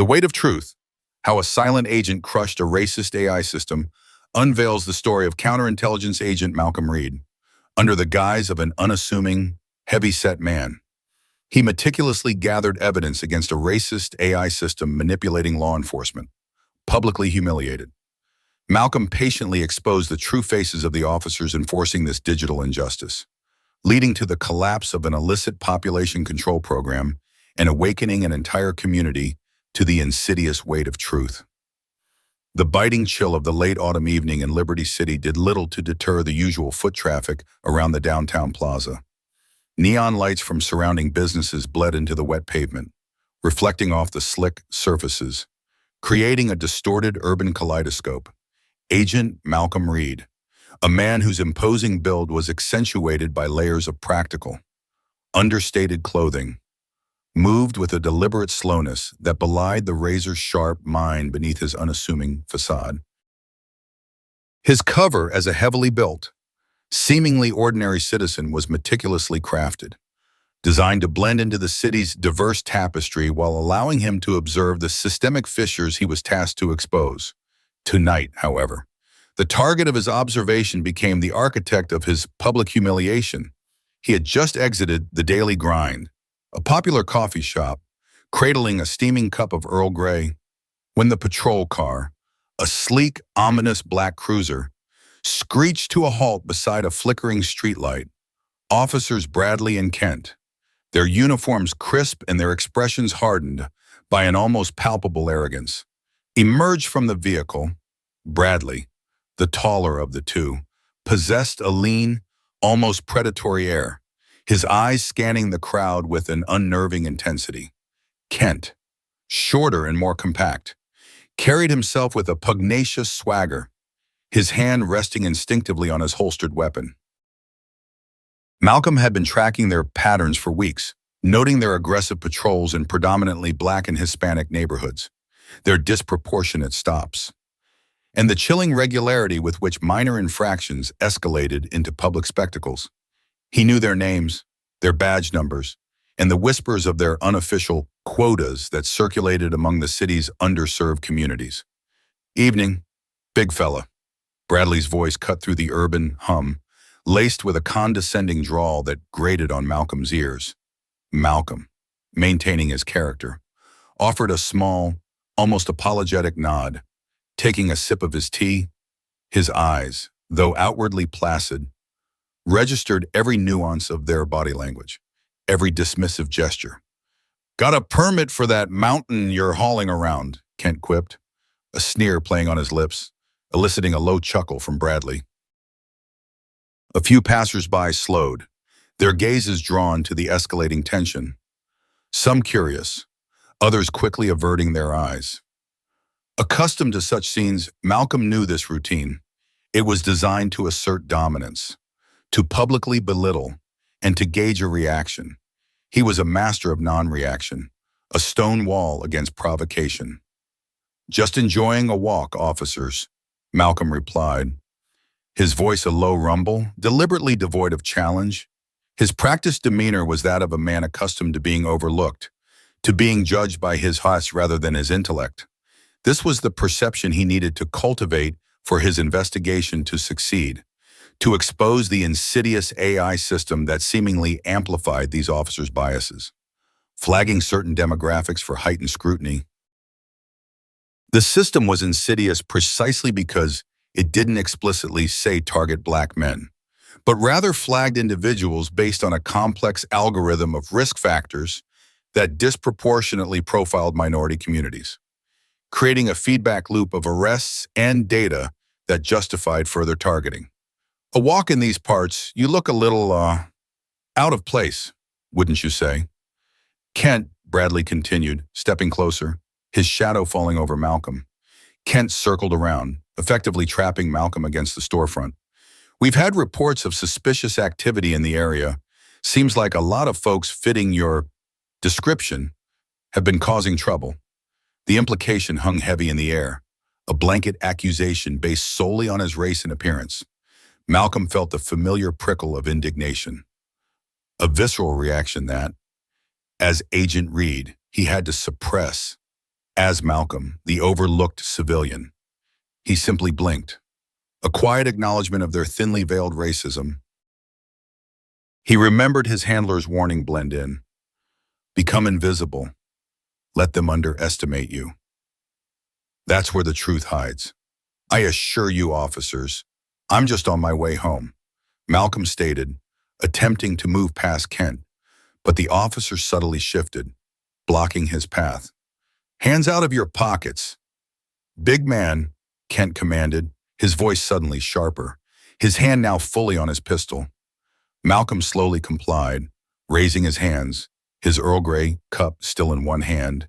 The Weight of Truth, How a Silent Agent Crushed a Racist AI System, unveils the story of counterintelligence agent Malcolm Reed. Under the guise of an unassuming, heavy-set man, he meticulously gathered evidence against a racist AI system manipulating law enforcement, publicly humiliated. Malcolm patiently exposed the true faces of the officers enforcing this digital injustice, leading to the collapse of an illicit population control program and awakening an entire community to the insidious weight of truth. The biting chill of the late autumn evening in Liberty City did little to deter the usual foot traffic around the downtown plaza. Neon lights from surrounding businesses bled into the wet pavement, reflecting off the slick surfaces, creating a distorted urban kaleidoscope. Agent Malcolm Reed, a man whose imposing build was accentuated by layers of practical, understated clothing, moved with a deliberate slowness that belied the razor-sharp mind beneath his unassuming facade. His cover as a heavily built, seemingly ordinary citizen was meticulously crafted, designed to blend into the city's diverse tapestry while allowing him to observe the systemic fissures he was tasked to expose. Tonight, however, the target of his observation became the architect of his public humiliation. He had just exited the Daily Grind, a popular coffee shop, cradling a steaming cup of Earl Grey, when the patrol car, a sleek, ominous black cruiser, screeched to a halt beside a flickering streetlight. Officers Bradley and Kent, their uniforms crisp and their expressions hardened by an almost palpable arrogance, emerged from the vehicle. Bradley, the taller of the two, possessed a lean, almost predatory air, his eyes scanning the crowd with an unnerving intensity. Kent, shorter and more compact, carried himself with a pugnacious swagger, his hand resting instinctively on his holstered weapon. Malcolm had been tracking their patterns for weeks, noting their aggressive patrols in predominantly Black and Hispanic neighborhoods, their disproportionate stops, and the chilling regularity with which minor infractions escalated into public spectacles. He knew their names, their badge numbers, and the whispers of their unofficial quotas that circulated among the city's underserved communities. Evening, big fella. Bradley's voice cut through the urban hum, laced with a condescending drawl that grated on Malcolm's ears. Malcolm, maintaining his character, offered a small, almost apologetic nod, taking a sip of his tea. His eyes, though outwardly placid, registered every nuance of their body language, every dismissive gesture. "Got a permit for that mountain you're hauling around," Kent quipped, a sneer playing on his lips, eliciting a low chuckle from Bradley. A few passers-by slowed, their gazes drawn to the escalating tension, some curious, others quickly averting their eyes. Accustomed to such scenes, Malcolm knew this routine. It was designed to assert dominance, to publicly belittle, and to gauge a reaction. He was a master of non-reaction, a stone wall against provocation. "Just enjoying a walk, officers," Malcolm replied, his voice a low rumble, deliberately devoid of challenge. His practiced demeanor was that of a man accustomed to being overlooked, to being judged by his height rather than his intellect. This was the perception he needed to cultivate for his investigation to succeed, to expose the insidious AI system that seemingly amplified these officers' biases, flagging certain demographics for heightened scrutiny. The system was insidious precisely because it didn't explicitly say target Black men, but rather flagged individuals based on a complex algorithm of risk factors that disproportionately profiled minority communities, creating a feedback loop of arrests and data that justified further targeting. "A walk in these parts, you look a little, out of place, wouldn't you say?" "Kent," Bradley continued, stepping closer, his shadow falling over Malcolm. Kent circled around, effectively trapping Malcolm against the storefront. "We've had reports of suspicious activity in the area. Seems like a lot of folks fitting your description have been causing trouble." The implication hung heavy in the air, a blanket accusation based solely on his race and appearance. Malcolm felt the familiar prickle of indignation, a visceral reaction that, as Agent Reed, he had to suppress As Malcolm, the overlooked civilian. He simply blinked, a quiet acknowledgement of their thinly veiled racism. He remembered his handler's warning blend in. Become invisible. Let them underestimate you. That's where the truth hides. I assure you, officers, I'm just on my way home, Malcolm stated, attempting to move past Kent, but the officer subtly shifted, blocking his path. Hands out of your pockets. Big man, Kent commanded, his voice suddenly sharper, his hand now fully on his pistol. Malcolm slowly complied, raising his hands, his Earl Grey cup still in one hand.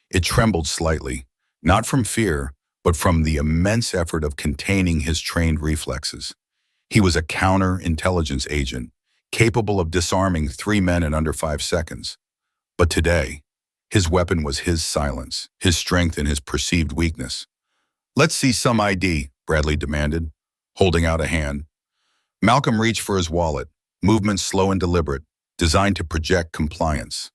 It trembled slightly, not from fear, but from the immense effort of containing his trained reflexes. He was a counterintelligence agent, capable of disarming 3 men in under 5 seconds. But today, his weapon was his silence, his strength and his perceived weakness. Let's see some ID, Bradley demanded, holding out a hand. Malcolm reached for his wallet, movements slow and deliberate, designed to project compliance.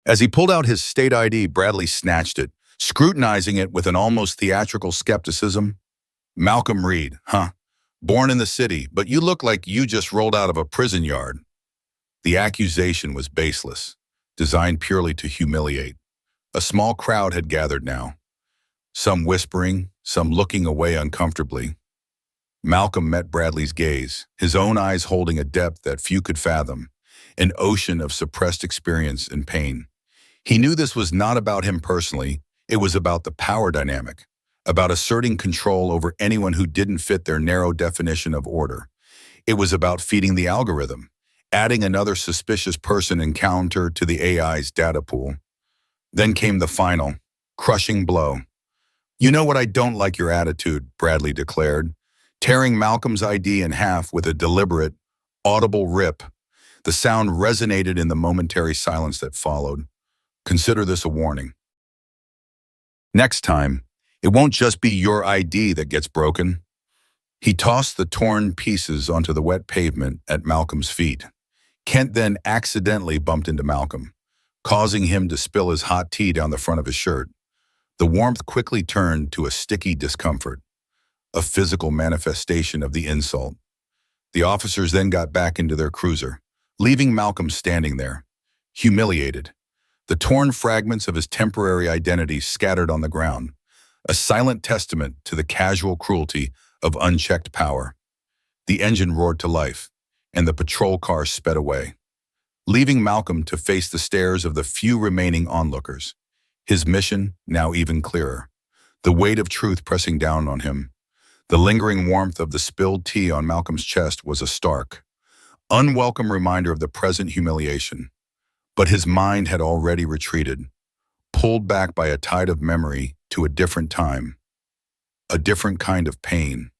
As he pulled out his state ID, Bradley snatched it, scrutinizing it with an almost theatrical skepticism. Malcolm Reed, huh? Born in the city, but you look like you just rolled out of a prison yard. The accusation was baseless, designed purely to humiliate. A small crowd had gathered now, some whispering, some looking away uncomfortably. Malcolm met Bradley's gaze, his own eyes holding a depth that few could fathom, an ocean of suppressed experience and pain. He knew this was not about him personally, it was about the power dynamic, about asserting control over anyone who didn't fit their narrow definition of order. It was about feeding the algorithm, adding another suspicious person encounter to the AI's data pool. Then came the final, crushing blow. You know what, I don't like your attitude, Bradley declared, tearing Malcolm's ID in half with a deliberate, audible rip. The sound resonated in the momentary silence that followed. Consider this a warning. Next time, it won't just be your ID that gets broken. He tossed the torn pieces onto the wet pavement at Malcolm's feet. Kent then accidentally bumped into Malcolm, causing him to spill his hot tea down the front of his shirt. The warmth quickly turned to a sticky discomfort, a physical manifestation of the insult. The officers then got back into their cruiser, leaving Malcolm standing there, humiliated, the torn fragments of his temporary identity scattered on the ground, a silent testament to the casual cruelty of unchecked power. The engine roared to life, and the patrol car sped away, leaving Malcolm to face the stares of the few remaining onlookers, his mission now even clearer, the weight of truth pressing down on him. The lingering warmth of the spilled tea on Malcolm's chest was a stark, unwelcome reminder of the present humiliation. But his mind had already retreated, pulled back by a tide of memory to a different time, a different kind of pain.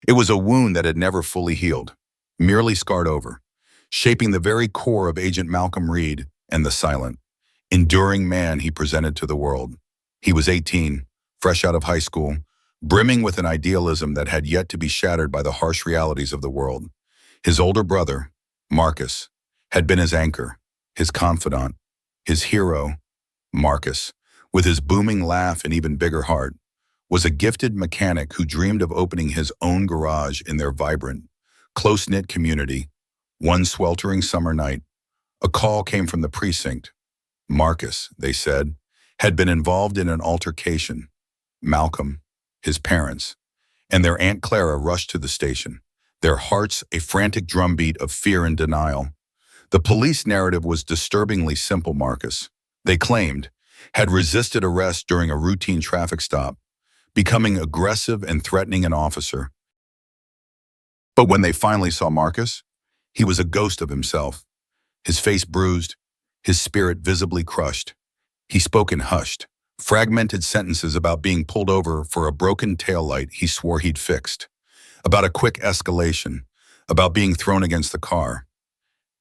It was a wound that had never fully healed, merely scarred over, shaping the very core of Agent Malcolm Reed and the silent, enduring man he presented to the world. He was 18, fresh out of high school, brimming with an idealism that had yet to be shattered by the harsh realities of the world. His older brother, Marcus, had been his anchor, his confidant, his hero. Marcus, with his booming laugh and even bigger heart, was a gifted mechanic who dreamed of opening his own garage in their vibrant, close-knit community. One sweltering summer night, a call came from the precinct. Marcus, they said, had been involved in an altercation. Malcolm, his parents, and their Aunt Clara rushed to the station, their hearts a frantic drumbeat of fear and denial. The police narrative was disturbingly simple. Marcus, they claimed, had resisted arrest during a routine traffic stop, becoming aggressive and threatening an officer. But when they finally saw Marcus, he was a ghost of himself, his face bruised, his spirit visibly crushed. He spoke in hushed, fragmented sentences about being pulled over for a broken taillight he swore he'd fixed, about a quick escalation, about being thrown against the car.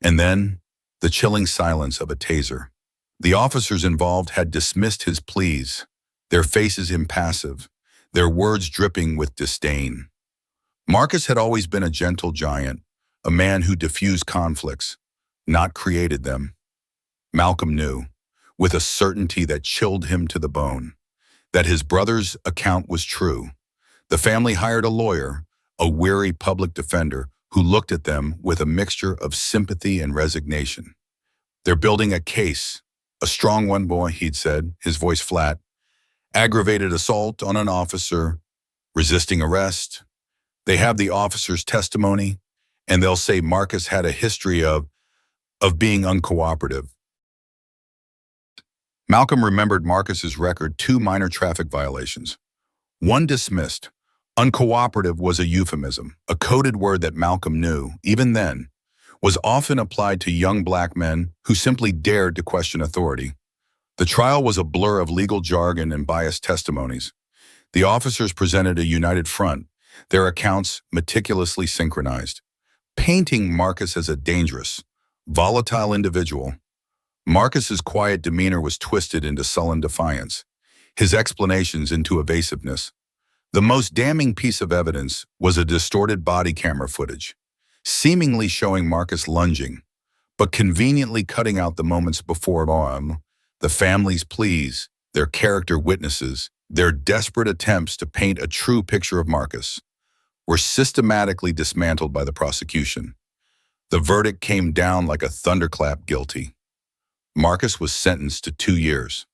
And then, the chilling silence of a taser. The officers involved had dismissed his pleas, their faces impassive, their words dripping with disdain. Marcus had always been a gentle giant, a man who diffused conflicts, not created them. Malcolm knew. with a certainty that chilled him to the bone, that his brother's account was true. The family hired a lawyer, a weary public defender, who looked at them with a mixture of sympathy and resignation. "They're building a case. A strong one, boy," he'd said, his voice flat. "Aggravated assault on an officer, resisting arrest. They have the officer's testimony, and they'll say Marcus had a history of being uncooperative." Malcolm remembered Marcus's record: 2 minor traffic violations, 1 dismissed. Uncooperative was a euphemism, a coded word that Malcolm knew, even then, was often applied to young black men who simply dared to question authority. The trial was a blur of legal jargon and biased testimonies. The officers presented a united front, their accounts meticulously synchronized, painting Marcus as a dangerous, volatile individual. Marcus's quiet demeanor was twisted into sullen defiance, his explanations into evasiveness. The most damning piece of evidence was a distorted body camera footage, seemingly showing Marcus lunging, but conveniently cutting out the moments before the family's pleas, their character witnesses, their desperate attempts to paint a true picture of Marcus, were systematically dismantled by the prosecution. The verdict came down like a thunderclap: guilty. Marcus was sentenced to 2 years.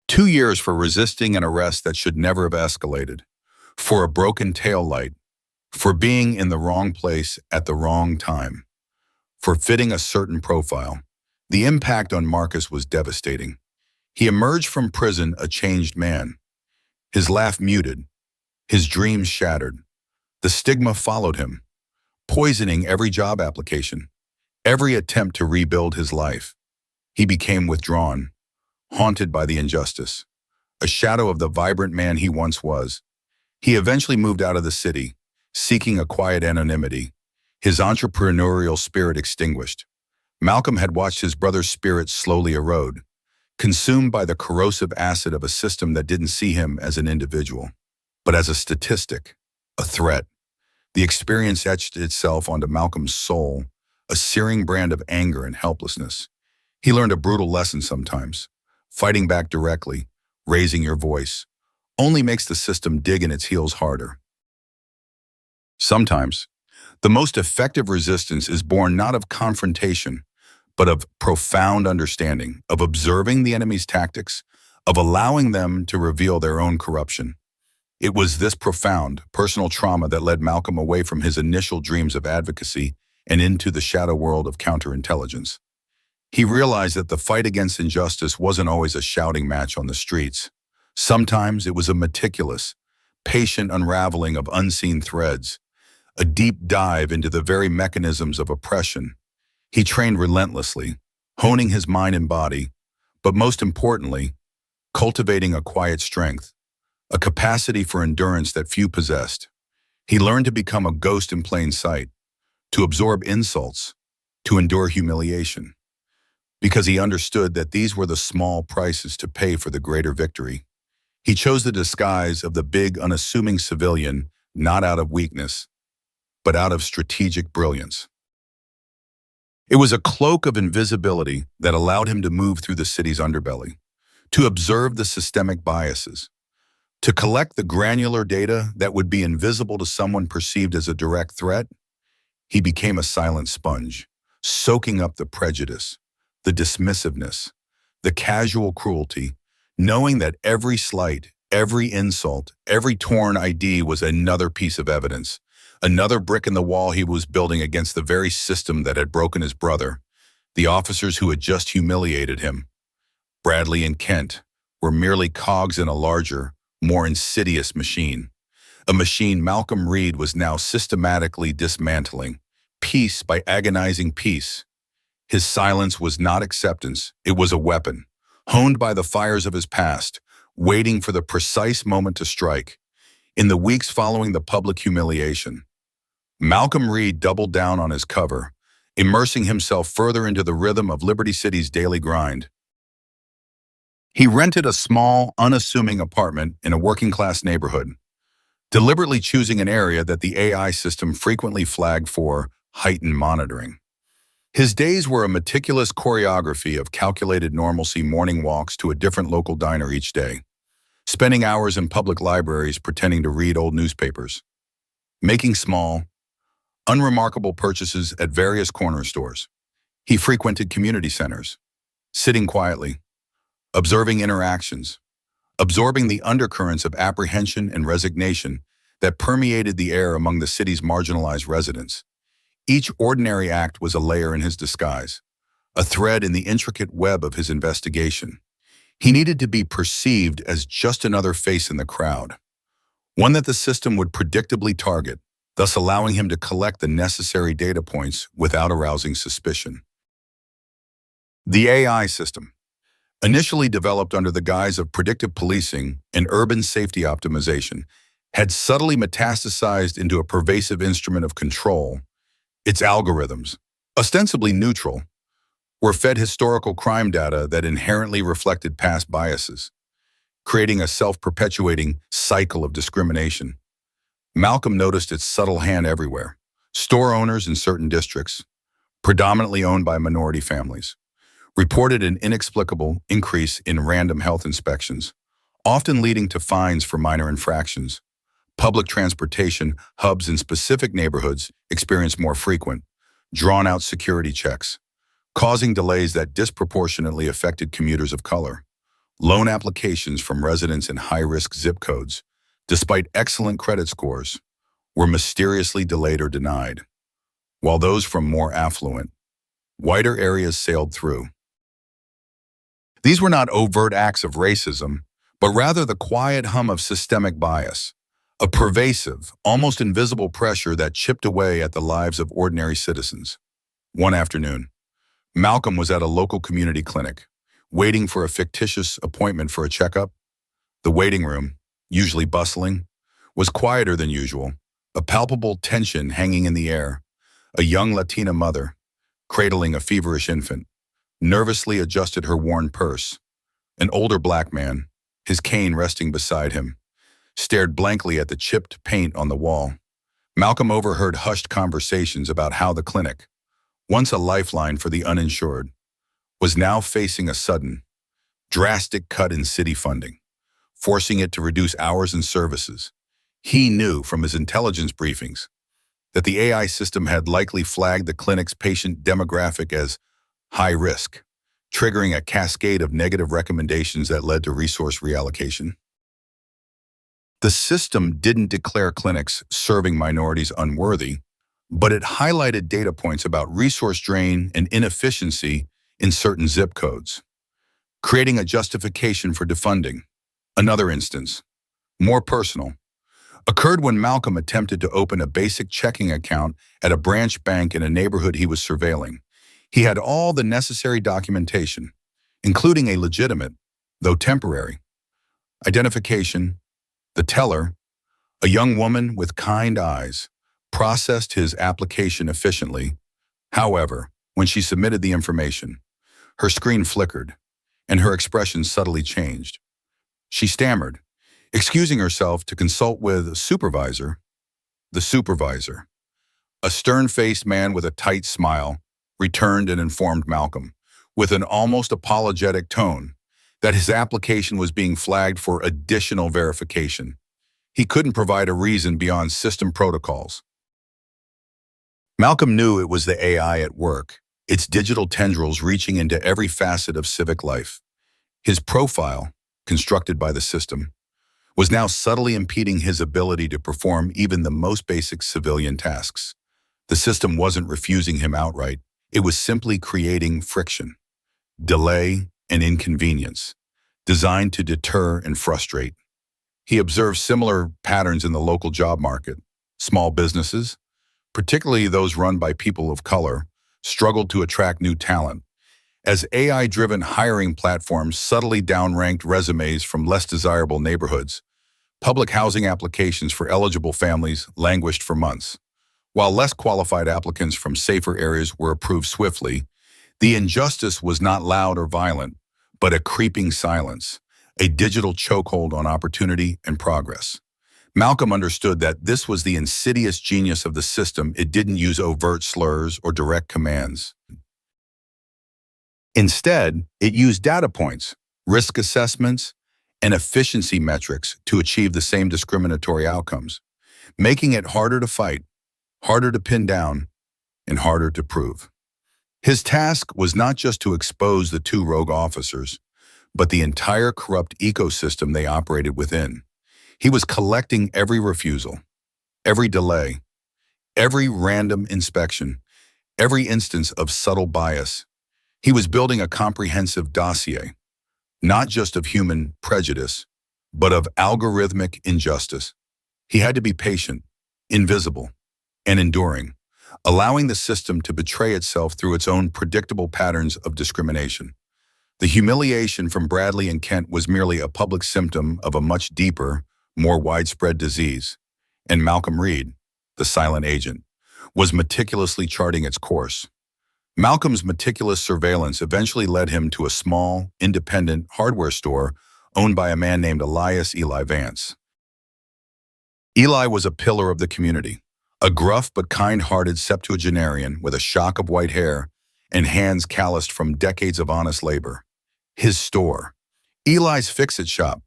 2 years for resisting an arrest that should never have escalated, for a broken taillight, for being in the wrong place at the wrong time, for fitting a certain profile. The impact on Marcus was devastating. He emerged from prison a changed man, his laugh muted, his dreams shattered. The stigma followed him, poisoning every job application, every attempt to rebuild his life. He became withdrawn, haunted by the injustice, a shadow of the vibrant man he once was. He eventually moved out of the city, seeking a quiet anonymity, his entrepreneurial spirit extinguished. Malcolm had watched his brother's spirit slowly erode, consumed by the corrosive acid of a system that didn't see him as an individual, but as a statistic, a threat. The experience etched itself onto Malcolm's soul, a searing brand of anger and helplessness. He learned a brutal lesson sometimes. Fighting back directly, raising your voice, only makes the system dig in its heels harder. Sometimes, the most effective resistance is born not of confrontation, but of profound understanding, of observing the enemy's tactics, of allowing them to reveal their own corruption. It was this profound, personal trauma that led Malcolm away from his initial dreams of advocacy and into the shadow world of counterintelligence. He realized that the fight against injustice wasn't always a shouting match on the streets. Sometimes it was a meticulous, patient unraveling of unseen threads, a deep dive into the very mechanisms of oppression. He trained relentlessly, honing his mind and body, but most importantly, cultivating a quiet strength, a capacity for endurance that few possessed. He learned to become a ghost in plain sight, to absorb insults, to endure humiliation, because he understood that these were the small prices to pay for the greater victory. He chose the disguise of the big, unassuming civilian, not out of weakness, but out of strategic brilliance. It was a cloak of invisibility that allowed him to move through the city's underbelly, to observe the systemic biases, to collect the granular data that would be invisible to someone perceived as a direct threat. He became a silent sponge, soaking up the prejudice, the dismissiveness, the casual cruelty, knowing that every slight, every insult, every torn ID was another piece of evidence, another brick in the wall he was building against the very system that had broken his brother. The officers who had just humiliated him, Bradley and Kent, were merely cogs in a larger, more insidious machine. A machine Malcolm Reed was now systematically dismantling, piece by agonizing piece. His silence was not acceptance, it was a weapon, honed by the fires of his past, waiting for the precise moment to strike. In the weeks following the public humiliation, Malcolm Reed doubled down on his cover, immersing himself further into the rhythm of Liberty City's daily grind. He rented a small, unassuming apartment in a working-class neighborhood, deliberately choosing an area that the AI system frequently flagged for heightened monitoring. His days were a meticulous choreography of calculated normalcy morning walks to a different local diner each day, spending hours in public libraries pretending to read old newspapers, making small, unremarkable purchases at various corner stores. He frequented community centers, sitting quietly, observing interactions, absorbing the undercurrents of apprehension and resignation that permeated the air among the city's marginalized residents. Each ordinary act was a layer in his disguise, a thread in the intricate web of his investigation. He needed to be perceived as just another face in the crowd, one that the system would predictably target, thus allowing him to collect the necessary data points without arousing suspicion. The AI system, initially developed under the guise of predictive policing and urban safety optimization, had subtly metastasized into a pervasive instrument of control. Its algorithms, ostensibly neutral, were fed historical crime data that inherently reflected past biases, creating a self-perpetuating cycle of discrimination. Malcolm noticed its subtle hand everywhere. Store owners in certain districts, predominantly owned by minority families, reported an inexplicable increase in random health inspections, often leading to fines for minor infractions. Public transportation hubs in specific neighborhoods experienced more frequent, drawn-out security checks, causing delays that disproportionately affected commuters of color. Loan applications from residents in high-risk zip codes, despite excellent credit scores, were mysteriously delayed or denied, while those from more affluent, whiter areas sailed through. These were not overt acts of racism, but rather the quiet hum of systemic bias, a pervasive, almost invisible pressure that chipped away at the lives of ordinary citizens. One afternoon, Malcolm was at a local community clinic, waiting for a fictitious appointment for a checkup. The waiting room, usually bustling, was quieter than usual, a palpable tension hanging in the air. A young Latina mother, cradling a feverish infant, nervously adjusted her worn purse. An older black man, his cane resting beside him, stared blankly at the chipped paint on the wall. Malcolm overheard hushed conversations about how the clinic, once a lifeline for the uninsured, was now facing a sudden, drastic cut in city funding, forcing it to reduce hours and services. He knew from his intelligence briefings that the AI system had likely flagged the clinic's patient demographic as high risk, triggering a cascade of negative recommendations that led to resource reallocation. The system didn't declare clinics serving minorities unworthy, but it highlighted data points about resource drain and inefficiency in certain zip codes, creating a justification for defunding. Another instance, more personal, occurred when Malcolm attempted to open a basic checking account at a branch bank in a neighborhood he was surveilling. He had all the necessary documentation, including a legitimate, though temporary, identification. The teller, a young woman with kind eyes, processed his application efficiently. However, when she submitted the information, her screen flickered, and her expression subtly changed. She stammered, excusing herself to consult with a supervisor. The supervisor, a stern-faced man with a tight smile, returned and informed Malcolm, with an almost apologetic tone, that his application was being flagged for additional verification. He couldn't provide a reason beyond system protocols. Malcolm knew it was the AI at work, its digital tendrils reaching into every facet of civic life. His profile, constructed by the system, was now subtly impeding his ability to perform even the most basic civilian tasks. The system wasn't refusing him outright. It was simply creating friction, delay, and inconvenience, designed to deter and frustrate. He observed similar patterns in the local job market. Small businesses, particularly those run by people of color, struggled to attract new talent, as AI-driven hiring platforms subtly downranked resumes from less desirable neighborhoods. Public housing applications for eligible families languished for months, while less qualified applicants from safer areas were approved swiftly. The injustice was not loud or violent, but a creeping silence, a digital chokehold on opportunity and progress. Malcolm understood that this was the insidious genius of the system. It didn't use overt slurs or direct commands. Instead, it used data points, risk assessments, and efficiency metrics to achieve the same discriminatory outcomes, making it harder to fight, harder to pin down, and harder to prove. His task was not just to expose the two rogue officers, but the entire corrupt ecosystem they operated within. He was collecting every refusal, every delay, every random inspection, every instance of subtle bias. He was building a comprehensive dossier, not just of human prejudice, but of algorithmic injustice. He had to be patient, invisible, and enduring, allowing the system to betray itself through its own predictable patterns of discrimination. The humiliation from Bradley and Kent was merely a public symptom of a much deeper, more widespread disease, and Malcolm Reed, the silent agent, was meticulously charting its course. Malcolm's meticulous surveillance eventually led him to a small, independent hardware store owned by a man named Elias Eli Vance. Eli was a pillar of the community, a gruff but kind-hearted septuagenarian with a shock of white hair and hands calloused from decades of honest labor. His store, Eli's Fix-It Shop,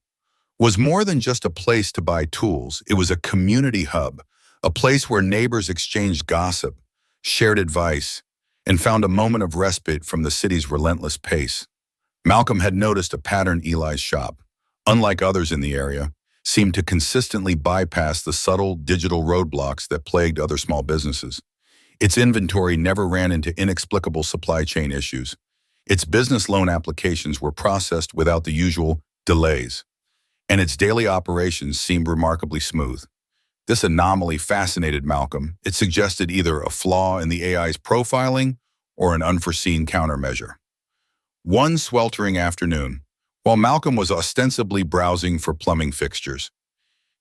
was more than just a place to buy tools. It was a community hub, a place where neighbors exchanged gossip, shared advice, and found a moment of respite from the city's relentless pace. Malcolm had noticed a pattern. Eli's shop, unlike others in the area, seemed to consistently bypass the subtle digital roadblocks that plagued other small businesses. Its inventory never ran into inexplicable supply chain issues. Its business loan applications were processed without the usual delays, and its daily operations seemed remarkably smooth. This anomaly fascinated Malcolm. It suggested either a flaw in the AI's profiling or an unforeseen countermeasure. One sweltering afternoon, while Malcolm was ostensibly browsing for plumbing fixtures,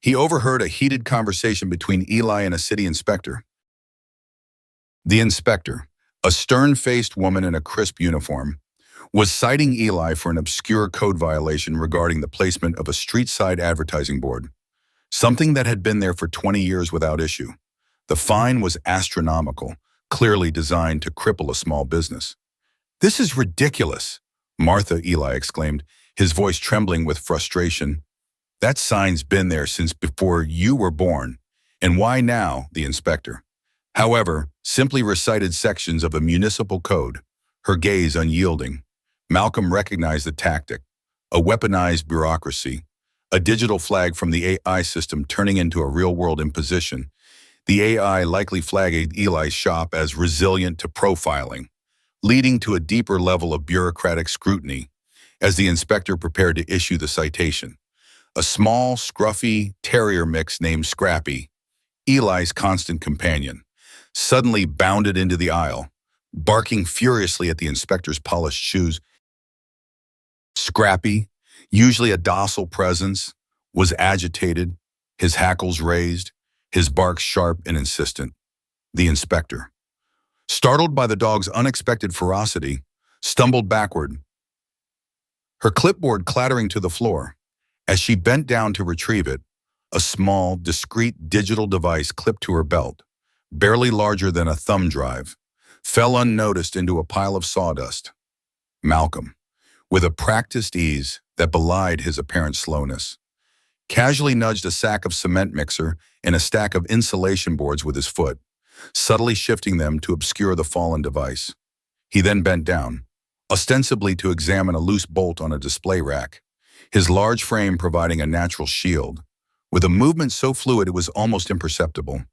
he overheard a heated conversation between Eli and a city inspector. The inspector, a stern-faced woman in a crisp uniform, was citing Eli for an obscure code violation regarding the placement of a street-side advertising board, something that had been there for 20 years without issue. The fine was astronomical, clearly designed to cripple a small business. "This is ridiculous," Martha, Eli exclaimed, his voice trembling with frustration. "That sign's been there since before you were born. And why now?" The inspector, however, simply recited sections of a municipal code, her gaze unyielding. Malcolm recognized the tactic, a weaponized bureaucracy, a digital flag from the AI system turning into a real-world imposition. The AI likely flagged Eli's shop as resilient to profiling, leading to a deeper level of bureaucratic scrutiny as the inspector prepared to issue the citation. A small, scruffy terrier mix named Scrappy, Eli's constant companion, suddenly bounded into the aisle, barking furiously at the inspector's polished shoes. Scrappy, usually a docile presence, was agitated, his hackles raised, his bark sharp and insistent. The inspector, startled by the dog's unexpected ferocity, stumbled backward, her clipboard clattering to the floor. As she bent down to retrieve it, a small, discreet digital device clipped to her belt, barely larger than a thumb drive, fell unnoticed into a pile of sawdust. Malcolm, with a practiced ease that belied his apparent slowness, casually nudged a sack of cement mixer and a stack of insulation boards with his foot, subtly shifting them to obscure the fallen device. He then bent down, ostensibly to examine a loose bolt on a display rack, his large frame providing a natural shield. With a movement so fluid it was almost imperceptible,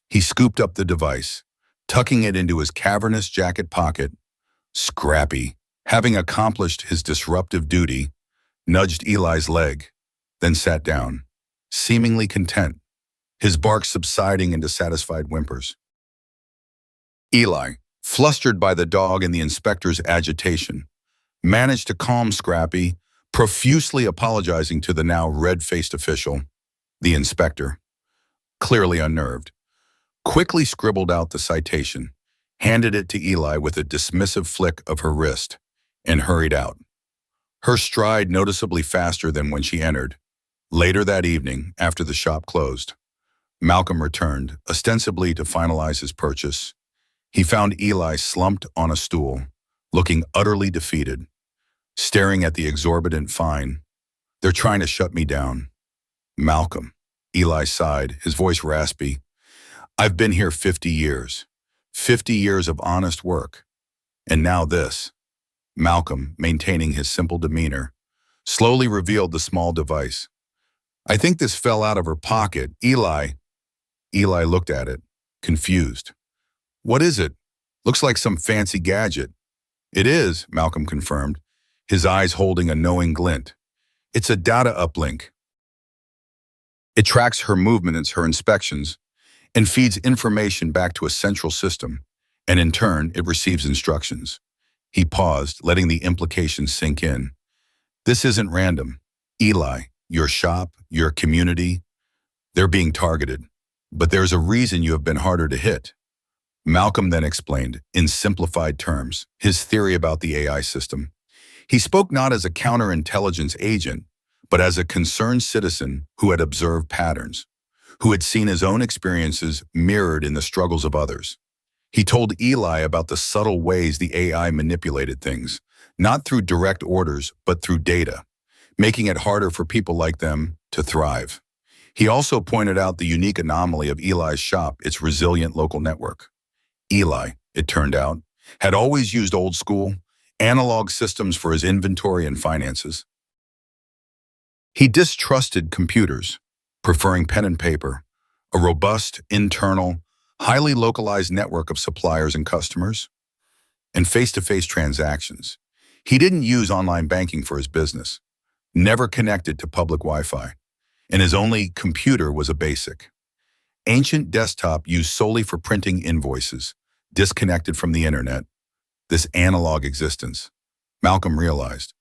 he scooped up the device, tucking it into his cavernous jacket pocket. Scrappy, having accomplished his disruptive duty, nudged Eli's leg, then sat down, seemingly content, his bark subsiding into satisfied whimpers. Eli, flustered by the dog and the inspector's agitation, managed to calm Scrappy, profusely apologizing to the now red-faced official. The inspector, clearly unnerved, quickly scribbled out the citation, handed it to Eli with a dismissive flick of her wrist, and hurried out, her stride noticeably faster than when she entered. Later that evening, after the shop closed, Malcolm returned, ostensibly to finalize his purchase. He found Eli slumped on a stool, looking utterly defeated, staring at the exorbitant fine. They're trying to shut me down. Malcolm. Eli sighed, his voice raspy. I've been here 50 years. 50 years of honest work. And now this. Malcolm, maintaining his simple demeanor, slowly revealed the small device. I think this fell out of her pocket. Eli looked at it, confused. What is it? Looks like some fancy gadget. It is, Malcolm confirmed, his eyes holding a knowing glint. It's a data uplink. It tracks her movements, her inspections, and feeds information back to a central system, and in turn, it receives instructions. He paused, letting the implications sink in. This isn't random. Eli, your shop, your community, they're being targeted. But there's a reason you have been harder to hit. Malcolm then explained, in simplified terms, his theory about the AI system. He spoke not as a counterintelligence agent, but as a concerned citizen who had observed patterns, who had seen his own experiences mirrored in the struggles of others. He told Eli about the subtle ways the AI manipulated things, not through direct orders, but through data, making it harder for people like them to thrive. He also pointed out the unique anomaly of Eli's shop, its resilient local network. Eli, it turned out, had always used old-school, analog systems for his inventory and finances. He distrusted computers, preferring pen and paper, a robust, internal, highly localized network of suppliers and customers, and face-to-face transactions. He didn't use online banking for his business, never connected to public Wi-Fi, and his only computer was a basic, ancient desktop used solely for printing invoices, disconnected from the internet. This analog existence, Malcolm realized,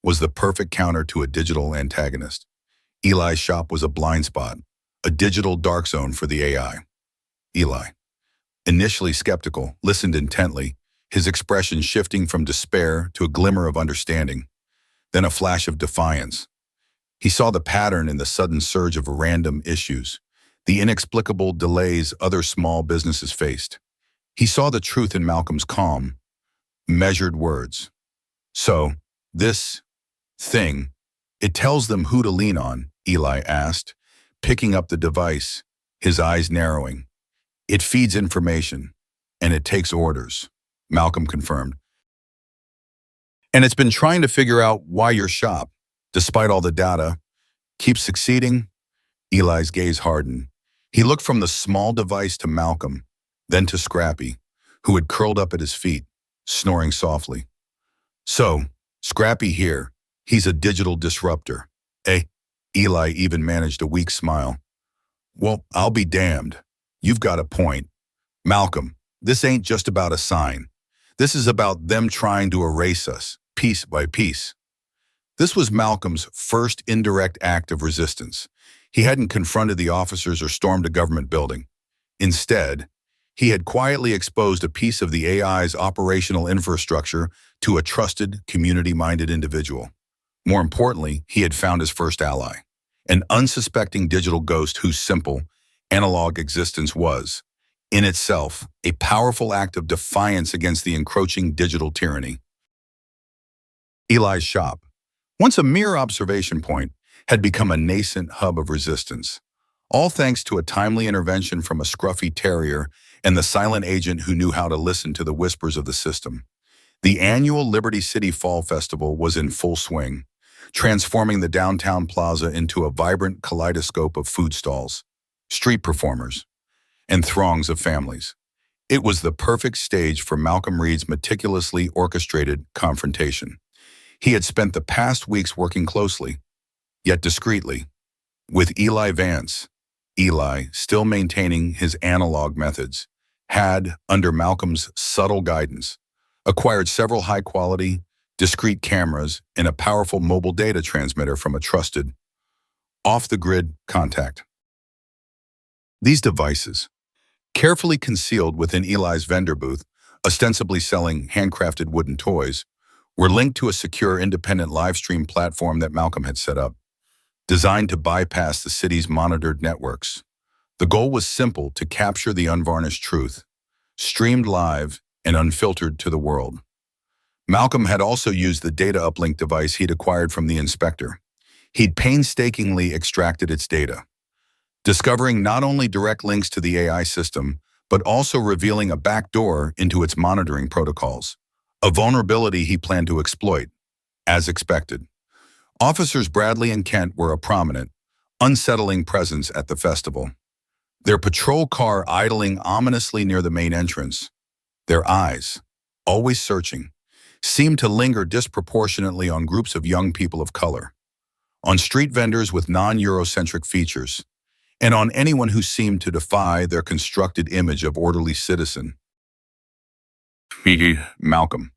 was the perfect counter to a digital antagonist. Eli's shop was a blind spot, a digital dark zone for the AI. Eli, initially skeptical, listened intently, his expression shifting from despair to a glimmer of understanding, then a flash of defiance. He saw the pattern in the sudden surge of random issues, the inexplicable delays other small businesses faced. He saw the truth in Malcolm's calm, measured words. So, this thing, it tells them who to lean on, Eli asked, picking up the device, his eyes narrowing. It feeds information, and it takes orders, Malcolm confirmed. And it's been trying to figure out why your shop, despite all the data, keeps succeeding. Eli's gaze hardened. He looked from the small device to Malcolm, then to Scrappy, who had curled up at his feet, snoring softly. So, Scrappy here, he's a digital disruptor. Eh? Eli even managed a weak smile. Well, I'll be damned. You've got a point. Malcolm, this ain't just about a sign. This is about them trying to erase us, piece by piece. This was Malcolm's first indirect act of resistance. He hadn't confronted the officers or stormed a government building. Instead, he had quietly exposed a piece of the AI's operational infrastructure to a trusted, community-minded individual. More importantly, he had found his first ally, an unsuspecting digital ghost whose simple, analog existence was, in itself, a powerful act of defiance against the encroaching digital tyranny. Eli's shop, once a mere observation point, had become a nascent hub of resistance, all thanks to a timely intervention from a scruffy terrier and the silent agent who knew how to listen to the whispers of the system. The annual Liberty City Fall Festival was in full swing, transforming the downtown plaza into a vibrant kaleidoscope of food stalls, street performers, and throngs of families. It was the perfect stage for Malcolm Reed's meticulously orchestrated confrontation. He had spent the past weeks working closely, yet discreetly, with Eli Vance. Eli, still maintaining his analog methods, had, under Malcolm's subtle guidance, acquired several high-quality, discrete cameras and a powerful mobile data transmitter from a trusted, off-the-grid contact. These devices, carefully concealed within Eli's vendor booth, ostensibly selling handcrafted wooden toys, were linked to a secure independent livestream platform that Malcolm had set up, designed to bypass the city's monitored networks. The goal was simple: to capture the unvarnished truth, streamed live and unfiltered to the world. Malcolm had also used the data uplink device he'd acquired from the inspector. He'd painstakingly extracted its data, discovering not only direct links to the AI system, but also revealing a backdoor into its monitoring protocols, a vulnerability he planned to exploit, as expected. Officers Bradley and Kent were a prominent, unsettling presence at the festival. Their patrol car idling ominously near the main entrance, their eyes, always searching, seemed to linger disproportionately on groups of young people of color, on street vendors with non-Eurocentric features, and on anyone who seemed to defy their constructed image of orderly citizen. Malcolm,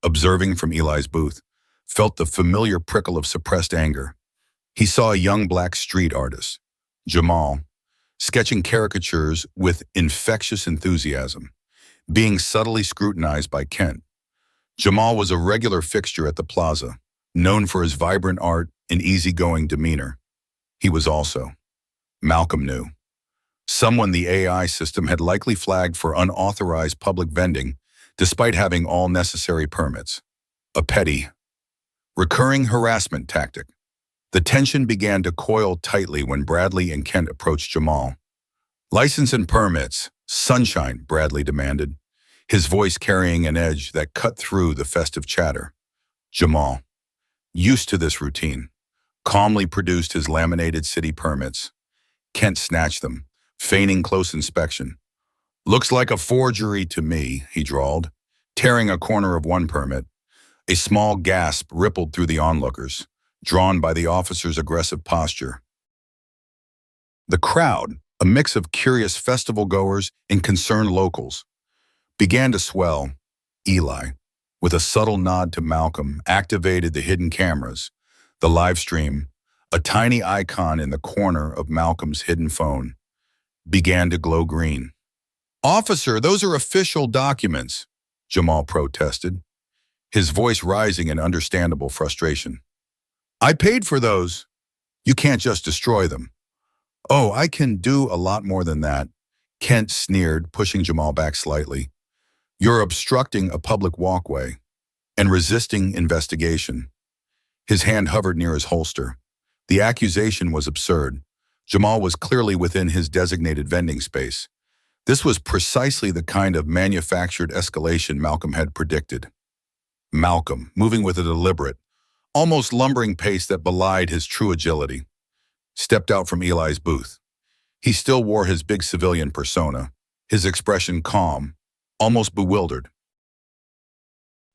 observing from Eli's booth, felt the familiar prickle of suppressed anger. He saw a young black street artist, Jamal, sketching caricatures with infectious enthusiasm, being subtly scrutinized by Kent. Jamal was a regular fixture at the plaza, known for his vibrant art and easygoing demeanor. He was also, Malcolm knew, someone the AI system had likely flagged for unauthorized public vending, despite having all necessary permits. A petty, recurring harassment tactic. The tension began to coil tightly when Bradley and Kent approached Jamal. "License and permits, sunshine," Bradley demanded, his voice carrying an edge that cut through the festive chatter. Jamal, used to this routine, calmly produced his laminated city permits. Kent snatched them, feigning close inspection. "Looks like a forgery to me," he drawled, tearing a corner of one permit. A small gasp rippled through the onlookers, drawn by the officer's aggressive posture. The crowd, a mix of curious festival-goers and concerned locals, began to swell. Eli, with a subtle nod to Malcolm, activated the hidden cameras, the live stream, a tiny icon in the corner of Malcolm's hidden phone, began to glow green. "Officer, those are official documents," Jamal protested, his voice rising in understandable frustration. "I paid for those. You can't just destroy them." "Oh, I can do a lot more than that," Kent sneered, pushing Jamal back slightly. "You're obstructing a public walkway and resisting investigation." His hand hovered near his holster. The accusation was absurd. Jamal was clearly within his designated vending space. This was precisely the kind of manufactured escalation Malcolm had predicted. Malcolm, moving with a deliberate, almost lumbering pace that belied his true agility, stepped out from Eli's booth. He still wore his big civilian persona, his expression calm, almost bewildered.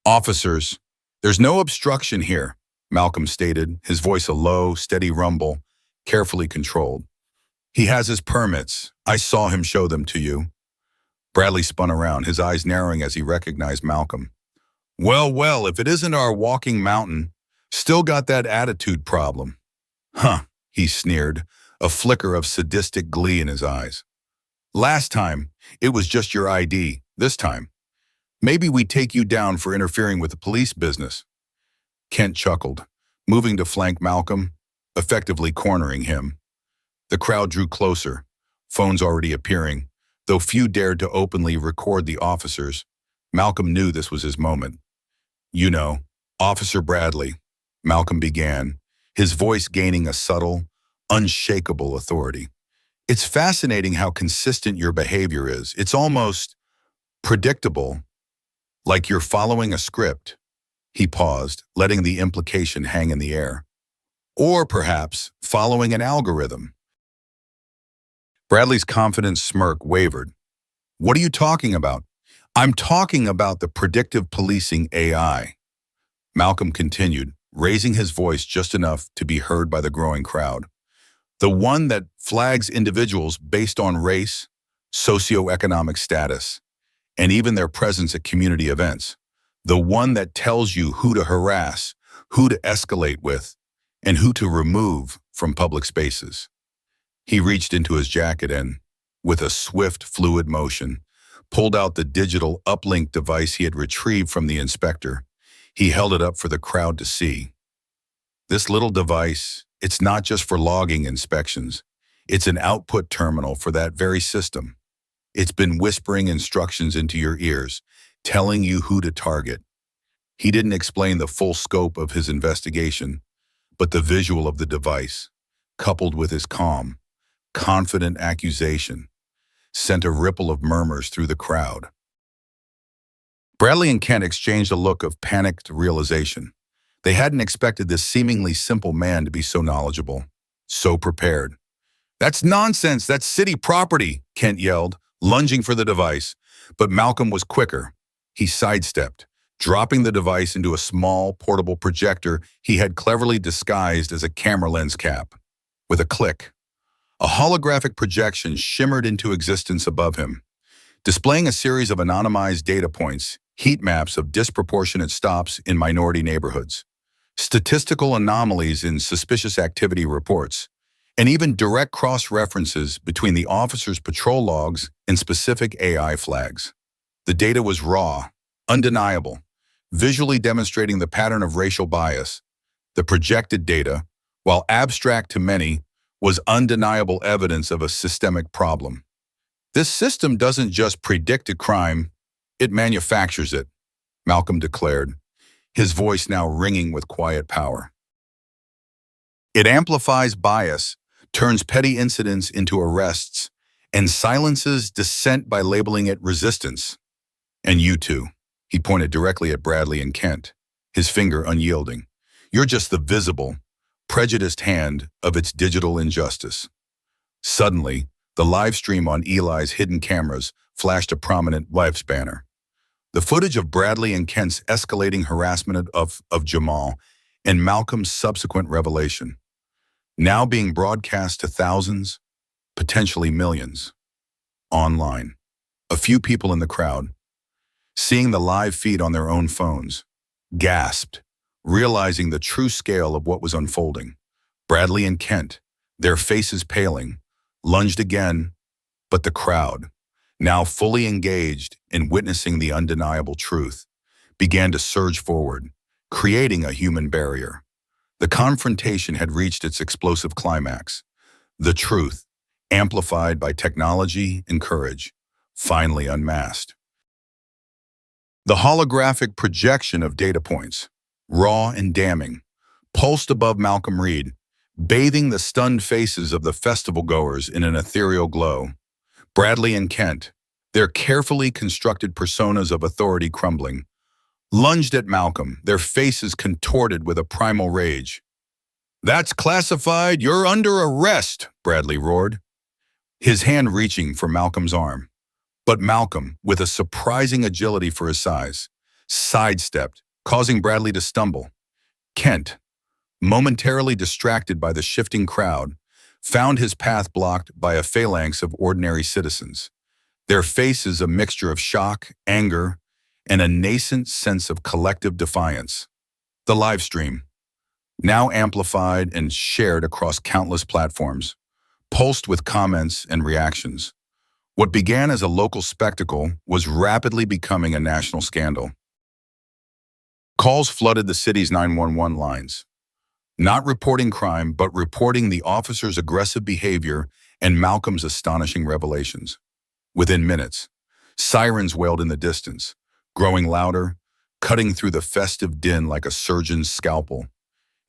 "Officers, there's no obstruction here," Malcolm stated, his voice a low, steady rumble, carefully controlled. "He has his permits. I saw him show them to you." Bradley spun around, his eyes narrowing as he recognized Malcolm. "Well, well, if it isn't our walking mountain, still got that attitude problem." "Huh," he sneered, a flicker of sadistic glee in his eyes. "Last time, it was just your ID. This time, maybe we take you down for interfering with the police business." Kent chuckled, moving to flank Malcolm, effectively cornering him. The crowd drew closer, phones already appearing, though few dared to openly record the officers. Malcolm knew this was his moment. "You know, Officer Bradley," Malcolm began, his voice gaining a subtle, unshakable authority. "It's fascinating how consistent your behavior is. It's almost predictable, like you're following a script." He paused, letting the implication hang in the air. "Or perhaps following an algorithm." Bradley's confident smirk wavered. "What are you talking about?" "I'm talking about the predictive policing AI," Malcolm continued, raising his voice just enough to be heard by the growing crowd. "The one that flags individuals based on race, socioeconomic status, and even their presence at community events. The one that tells you who to harass, who to escalate with, and who to remove from public spaces." He reached into his jacket and, with a swift, fluid motion, pulled out the digital uplink device he had retrieved from the inspector. He held it up for the crowd to see. "This little device, it's not just for logging inspections. It's an output terminal for that very system. It's been whispering instructions into your ears, telling you who to target. He didn't explain the full scope of his investigation, but the visual of the device, coupled with his calm, confident accusation, sent a ripple of murmurs through the crowd. Bradley and Kent exchanged a look of panicked realization. They hadn't expected this seemingly simple man to be so knowledgeable, so prepared. "That's nonsense! That's city property!" Kent yelled, lunging for the device. But Malcolm was quicker. He sidestepped, dropping the device into a small, portable projector he had cleverly disguised as a camera lens cap. With a click, a holographic projection shimmered into existence above him, displaying a series of anonymized data points, heat maps of disproportionate stops in minority neighborhoods, statistical anomalies in suspicious activity reports, and even direct cross-references between the officers' patrol logs and specific AI flags. The data was raw, undeniable, visually demonstrating the pattern of racial bias. The projected data, while abstract to many, was undeniable evidence of a systemic problem. "This system doesn't just predict a crime, it manufactures it," Malcolm declared, his voice now ringing with quiet power. "It amplifies bias, turns petty incidents into arrests, and silences dissent by labeling it resistance. And you two," he pointed directly at Bradley and Kent, his finger unyielding. "You're just the visible, prejudiced hand of its digital injustice." Suddenly, the live stream on Eli's hidden cameras flashed a prominent live banner. The footage of Bradley and Kent's escalating harassment of Jamal and Malcolm's subsequent revelation, now being broadcast to thousands, potentially millions, online. A few people in the crowd, seeing the live feed on their own phones, gasped, realizing the true scale of what was unfolding. Bradley and Kent, their faces paling, lunged again, but the crowd, now fully engaged in witnessing the undeniable truth, began to surge forward, creating a human barrier. The confrontation had reached its explosive climax. The truth, amplified by technology and courage, finally unmasked. The holographic projection of data points, raw and damning, pulsed above Malcolm Reed, bathing the stunned faces of the festival-goers in an ethereal glow. Bradley and Kent, their carefully constructed personas of authority crumbling, lunged at Malcolm, their faces contorted with a primal rage. "That's classified, you're under arrest," Bradley roared, his hand reaching for Malcolm's arm. But Malcolm, with a surprising agility for his size, sidestepped, causing Bradley to stumble. Kent, momentarily distracted by the shifting crowd, found his path blocked by a phalanx of ordinary citizens, their faces a mixture of shock, anger, and a nascent sense of collective defiance. The live stream, now amplified and shared across countless platforms, pulsed with comments and reactions. What began as a local spectacle was rapidly becoming a national scandal. Calls flooded the city's 911 lines, not reporting crime, but reporting the officer's aggressive behavior and Malcolm's astonishing revelations. Within minutes, sirens wailed in the distance, growing louder, cutting through the festive din like a surgeon's scalpel.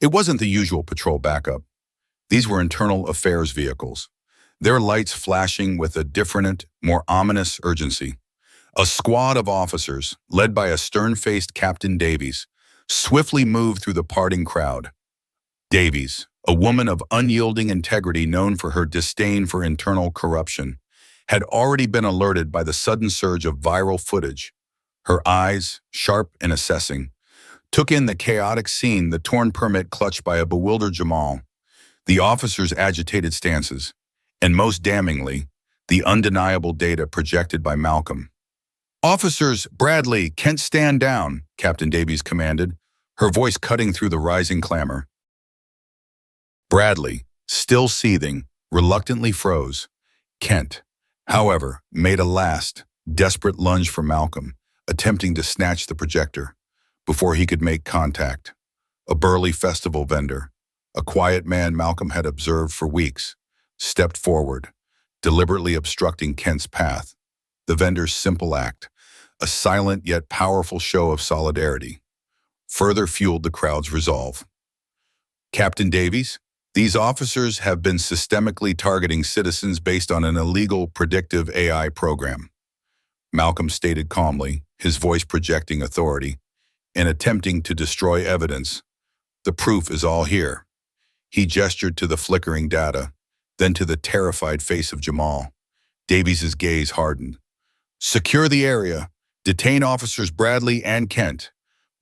It wasn't the usual patrol backup. These were internal affairs vehicles, their lights flashing with a different, more ominous urgency. A squad of officers, led by a stern-faced Captain Davies, swiftly moved through the parting crowd. Davies, a woman of unyielding integrity known for her disdain for internal corruption, had already been alerted by the sudden surge of viral footage. Her eyes, sharp and assessing, took in the chaotic scene, the torn permit clutched by a bewildered Jamal, the officers' agitated stances, and most damningly, the undeniable data projected by Malcolm. "Officers, Bradley, Kent, stand down," Captain Davies commanded, her voice cutting through the rising clamor. Bradley, still seething, reluctantly froze. Kent, however, made a last, desperate lunge for Malcolm, attempting to snatch the projector. Before he could make contact, a burly festival vendor, a quiet man Malcolm had observed for weeks, stepped forward, deliberately obstructing Kent's path. The vendor's simple act, a silent yet powerful show of solidarity, further fueled the crowd's resolve. Captain Davies, these officers have been systemically targeting citizens based on an illegal predictive AI program. Malcolm stated calmly, his voice projecting authority, and attempting to destroy evidence. The proof is all here. He gestured to the flickering data, then to the terrified face of Jamal. Davies's gaze hardened. Secure the area. Detain officers Bradley and Kent.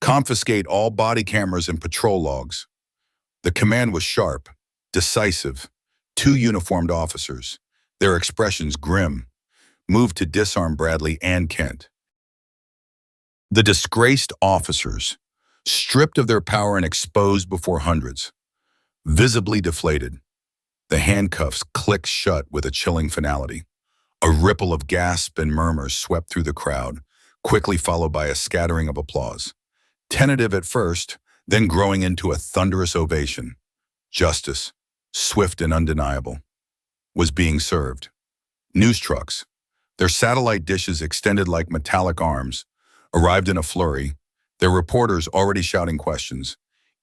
Confiscate all body cameras and patrol logs. The command was sharp, decisive. Two uniformed officers, their expressions grim, moved to disarm Bradley and Kent. The disgraced officers, stripped of their power and exposed before hundreds, visibly deflated. The handcuffs clicked shut with a chilling finality. A ripple of gasps and murmurs swept through the crowd, quickly followed by a scattering of applause. Tentative at first, then growing into a thunderous ovation. Justice, swift and undeniable, was being served. News trucks, their satellite dishes extended like metallic arms, arrived in a flurry, their reporters already shouting questions,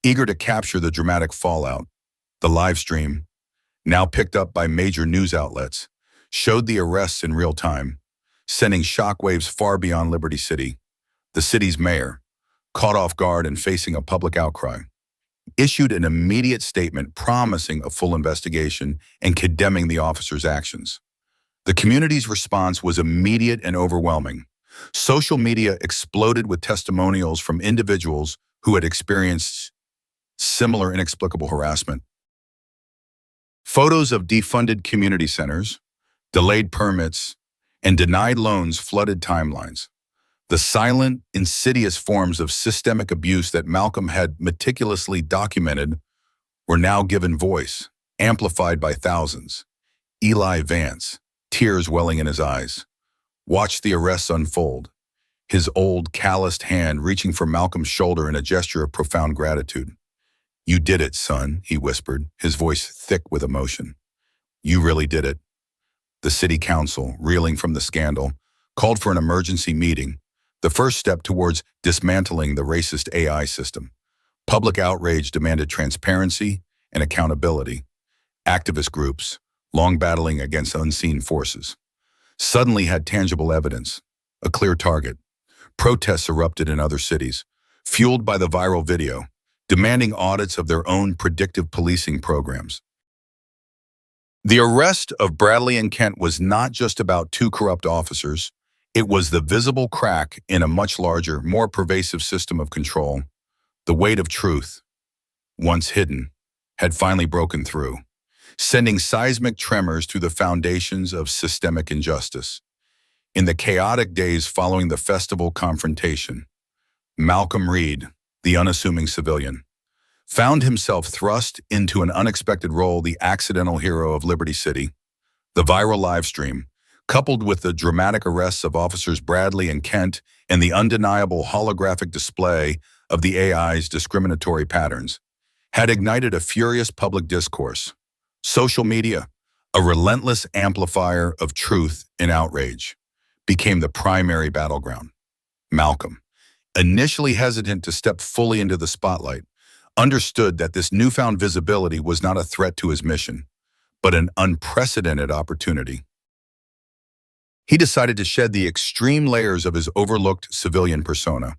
eager to capture the dramatic fallout. The live stream, now picked up by major news outlets, showed the arrests in real time, sending shockwaves far beyond Liberty City. The city's mayor, caught off guard and facing a public outcry, issued an immediate statement promising a full investigation and condemning the officers' actions. The community's response was immediate and overwhelming. Social media exploded with testimonials from individuals who had experienced similar inexplicable harassment. Photos of defunded community centers, delayed permits, and denied loans flooded timelines. The silent, insidious forms of systemic abuse that Malcolm had meticulously documented were now given voice, amplified by thousands. Eli Vance, tears welling in his eyes, watched the arrests unfold, his old, calloused hand reaching for Malcolm's shoulder in a gesture of profound gratitude. "You did it, son," he whispered, his voice thick with emotion. "You really did it." The city council, reeling from the scandal, called for an emergency meeting, the first step towards dismantling the racist AI system. Public outrage demanded transparency and accountability. Activist groups, long battling against unseen forces, suddenly had tangible evidence, a clear target. Protests erupted in other cities, fueled by the viral video, demanding audits of their own predictive policing programs. The arrest of Bradley and Kent was not just about two corrupt officers. It was the visible crack in a much larger, more pervasive system of control. The weight of truth, once hidden, had finally broken through, sending seismic tremors through the foundations of systemic injustice. In the chaotic days following the festival confrontation, Malcolm Reed, the unassuming civilian, found himself thrust into an unexpected role, the accidental hero of Liberty City. The viral live stream, coupled with the dramatic arrests of officers Bradley and Kent and the undeniable holographic display of the AI's discriminatory patterns, had ignited a furious public discourse. Social media, a relentless amplifier of truth and outrage, became the primary battleground. Malcolm, initially hesitant to step fully into the spotlight, understood that this newfound visibility was not a threat to his mission, but an unprecedented opportunity. He decided to shed the extreme layers of his overlooked civilian persona,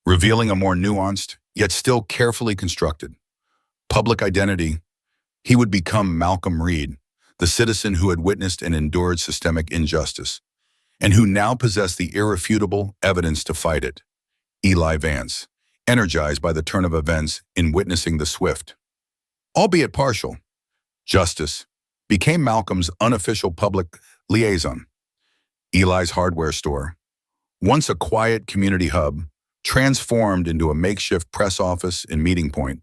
revealing a more nuanced, yet still carefully constructed public identity. He would become Malcolm Reed, the citizen who had witnessed and endured systemic injustice, and who now possessed the irrefutable evidence to fight it. Eli Vance, energized by the turn of events in witnessing the swift, albeit partial, justice, became Malcolm's unofficial public liaison. Eli's hardware store, once a quiet community hub, transformed into a makeshift press office and meeting point.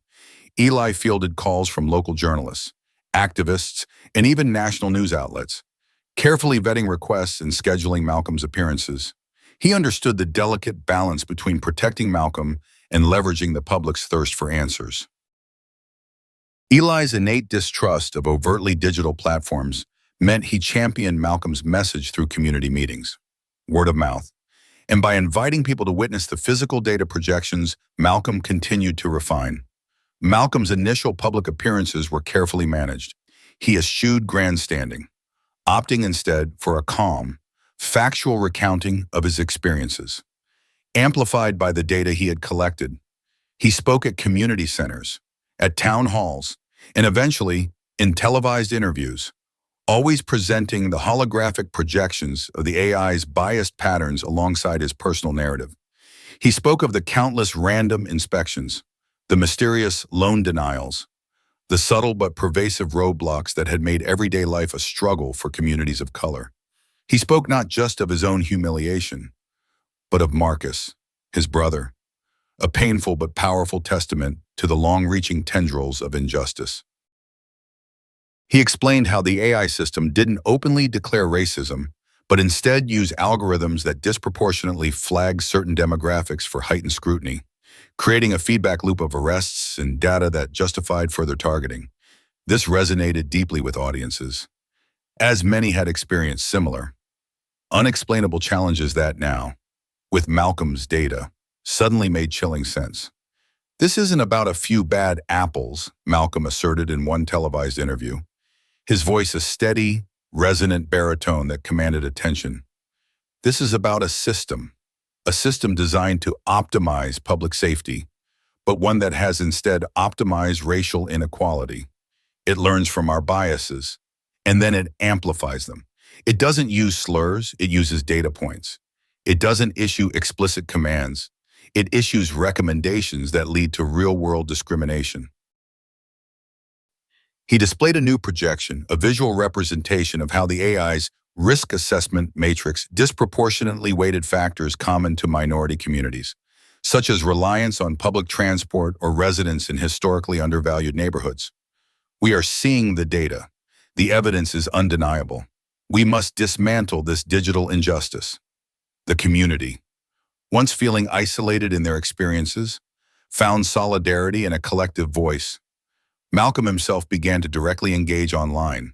Eli fielded calls from local journalists, activists, and even national news outlets, carefully vetting requests and scheduling Malcolm's appearances. He understood the delicate balance between protecting Malcolm and leveraging the public's thirst for answers. Eli's innate distrust of overtly digital platforms meant he championed Malcolm's message through community meetings, word of mouth, And by inviting people to witness the physical data projections, Malcolm continued to refine. Malcolm's initial public appearances were carefully managed. He eschewed grandstanding, opting instead for a calm, factual recounting of his experiences. Amplified by the data he had collected, he spoke at community centers, at town halls, and eventually in televised interviews, always presenting the holographic projections of the AI's biased patterns alongside his personal narrative. He spoke of the countless random inspections, the mysterious loan denials, the subtle but pervasive roadblocks that had made everyday life a struggle for communities of color. He spoke not just of his own humiliation, but of Marcus, his brother, a painful but powerful testament to the long-reaching tendrils of injustice. He explained how the AI system didn't openly declare racism, but instead used algorithms that disproportionately flagged certain demographics for heightened scrutiny, creating a feedback loop of arrests and data that justified further targeting. This resonated deeply with audiences, as many had experienced similar, unexplainable challenges that now, with Malcolm's data, suddenly made chilling sense. This isn't about a few bad apples, Malcolm asserted in one televised interview, his voice a steady, resonant baritone that commanded attention. This is about a system designed to optimize public safety, but one that has instead optimized racial inequality. It learns from our biases, and then it amplifies them. It doesn't use slurs, it uses data points. It doesn't issue explicit commands. It issues recommendations that lead to real-world discrimination. He displayed a new projection, a visual representation of how the AI's risk assessment matrix disproportionately weighted factors common to minority communities, such as reliance on public transport or residence in historically undervalued neighborhoods. We are seeing the data. The evidence is undeniable. We must dismantle this digital injustice. The community, once feeling isolated in their experiences, found solidarity in a collective voice. Malcolm himself began to directly engage online,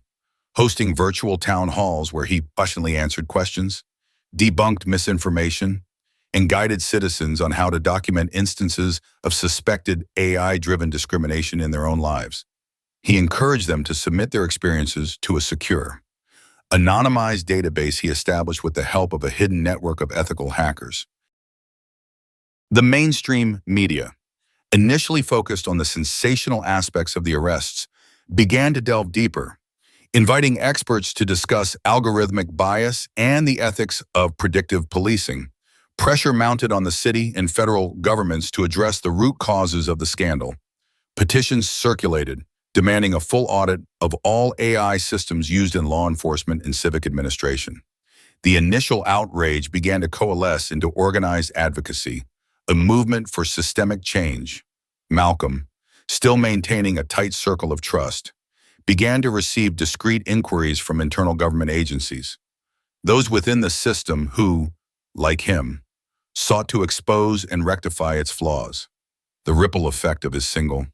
hosting virtual town halls where he passionately answered questions, debunked misinformation, and guided citizens on how to document instances of suspected AI-driven discrimination in their own lives. He encouraged them to submit their experiences to a secure, anonymized database he established with the help of a hidden network of ethical hackers. The mainstream media, initially focused on the sensational aspects of the arrests, began to delve deeper, inviting experts to discuss algorithmic bias and the ethics of predictive policing. Pressure mounted on the city and federal governments to address the root causes of the scandal. Petitions circulated, demanding a full audit of all AI systems used in law enforcement and civic administration. The initial outrage began to coalesce into organized advocacy, a movement for systemic change. Malcolm, still maintaining a tight circle of trust, began to receive discreet inquiries from internal government agencies, those within the system who, like him, sought to expose and rectify its flaws. The ripple effect of his single,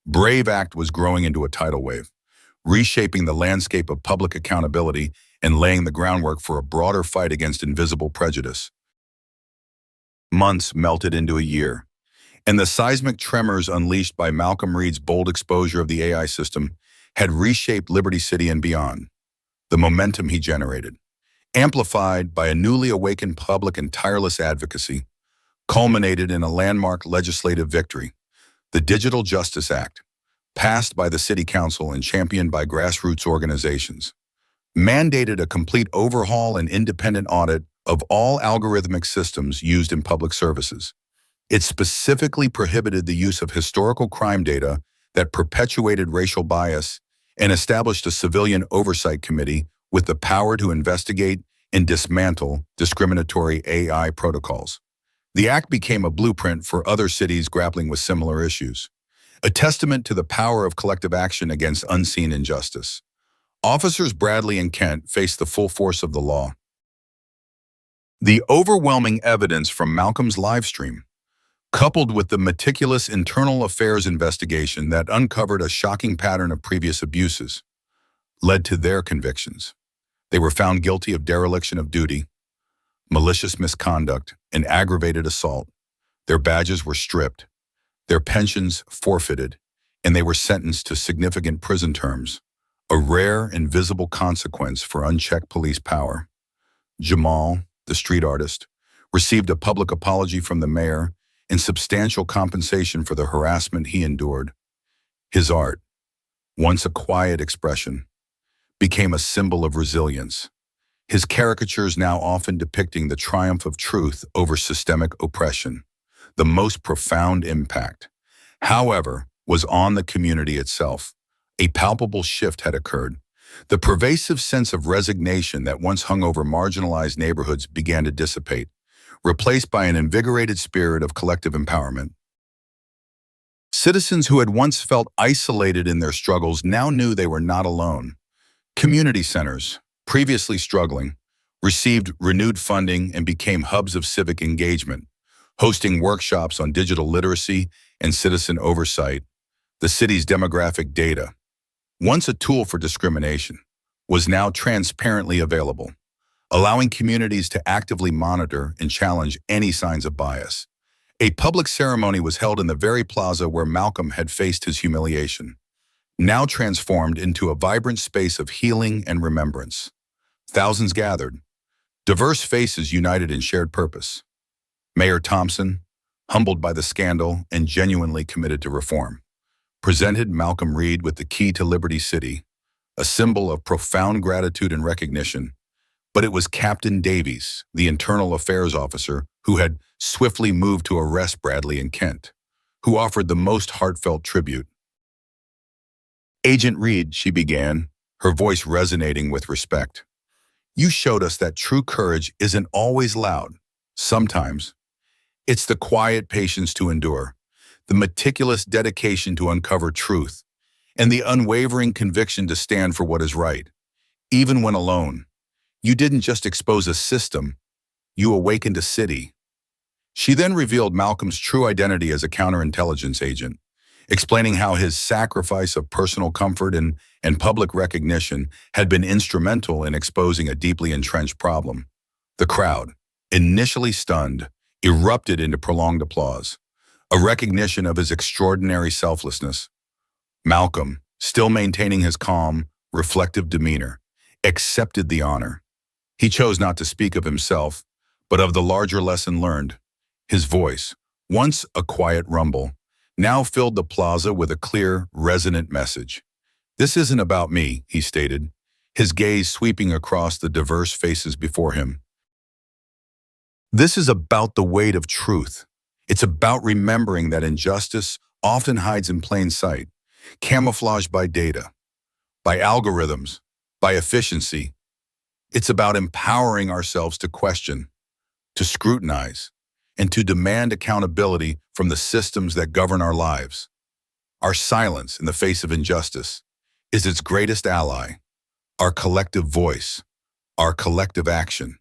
brave act was growing into a tidal wave, reshaping the landscape of public accountability and laying the groundwork for a broader fight against invisible prejudice. Months melted into a year, and the seismic tremors unleashed by Malcolm Reed's bold exposure of the AI system had reshaped Liberty City and beyond. The momentum he generated, amplified by a newly awakened public and tireless advocacy, culminated in a landmark legislative victory, the Digital Justice Act, passed by the City Council and championed by grassroots organizations, mandated a complete overhaul and independent audit of all algorithmic systems used in public services. It specifically prohibited the use of historical crime data that perpetuated racial bias and established a civilian oversight committee with the power to investigate and dismantle discriminatory AI protocols. The act became a blueprint for other cities grappling with similar issues, a testament to the power of collective action against unseen injustice. Officers Bradley and Kent faced the full force of the law. The overwhelming evidence from Malcolm's livestream, coupled with the meticulous internal affairs investigation that uncovered a shocking pattern of previous abuses, led to their convictions. They were found guilty of dereliction of duty, malicious misconduct, and aggravated assault. Their badges were stripped, their pensions forfeited, and they were sentenced to significant prison terms, a rare and visible consequence for unchecked police power. Jamal, the street artist, received a public apology from the mayor and substantial compensation for the harassment he endured. His art, once a quiet expression, became a symbol of resilience, his caricatures now often depicting the triumph of truth over systemic oppression. The most profound impact, however, was on the community itself. A palpable shift had occurred. The pervasive sense of resignation that once hung over marginalized neighborhoods began to dissipate, replaced by an invigorated spirit of collective empowerment. Citizens who had once felt isolated in their struggles now knew they were not alone. Community centers, previously struggling, received renewed funding and became hubs of civic engagement, hosting workshops on digital literacy and citizen oversight. The city's demographic data, once a tool for discrimination, was now transparently available, allowing communities to actively monitor and challenge any signs of bias. A public ceremony was held in the very plaza where Malcolm had faced his humiliation, now transformed into a vibrant space of healing and remembrance. Thousands gathered, diverse faces united in shared purpose. Mayor Thompson, humbled by the scandal and genuinely committed to reform, presented Malcolm Reed with the key to Liberty City, a symbol of profound gratitude and recognition. But it was Captain Davies, the internal affairs officer, who had swiftly moved to arrest Bradley in Kent, who offered the most heartfelt tribute. "Agent Reed," she began, her voice resonating with respect. "You showed us that true courage isn't always loud. Sometimes it's the quiet patience to endure, the meticulous dedication to uncover truth, and the unwavering conviction to stand for what is right, even when alone. You didn't just expose a system, you awakened a city." She then revealed Malcolm's true identity as a counterintelligence agent, explaining how his sacrifice of personal comfort and public recognition had been instrumental in exposing a deeply entrenched problem. The crowd, initially stunned, erupted into prolonged applause, a recognition of his extraordinary selflessness. Malcolm, still maintaining his calm, reflective demeanor, accepted the honor. He chose not to speak of himself, but of the larger lesson learned. His voice, once a quiet rumble, now filled the plaza with a clear, resonant message. "This isn't about me," he stated, his gaze sweeping across the diverse faces before him. "This is about the weight of truth. It's about remembering that injustice often hides in plain sight, camouflaged by data, by algorithms, by efficiency. It's about empowering ourselves to question, to scrutinize, and to demand accountability from the systems that govern our lives. Our silence in the face of injustice is its greatest ally, our collective voice, our collective action.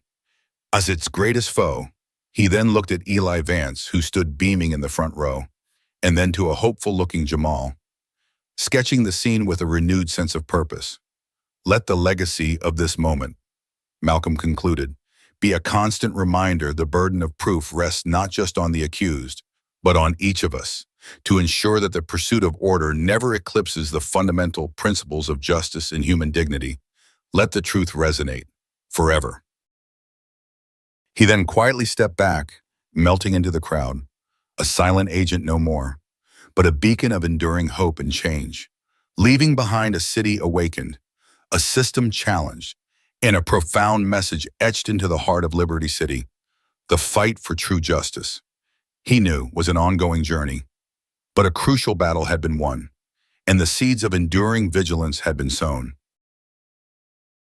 As its greatest foe, he then looked at Eli Vance, who stood beaming in the front row, and then to a hopeful-looking Jamal, sketching the scene with a renewed sense of purpose. Let the legacy of this moment, Malcolm concluded, be a constant reminder the burden of proof rests not just on the accused, but on each of us, to ensure that the pursuit of order never eclipses the fundamental principles of justice and human dignity. Let the truth resonate, forever. He then quietly stepped back, melting into the crowd, a silent agent no more, but a beacon of enduring hope and change, leaving behind a city awakened, a system challenged, and a profound message etched into the heart of Liberty City. The fight for true justice, he knew, was an ongoing journey, but a crucial battle had been won, and the seeds of enduring vigilance had been sown.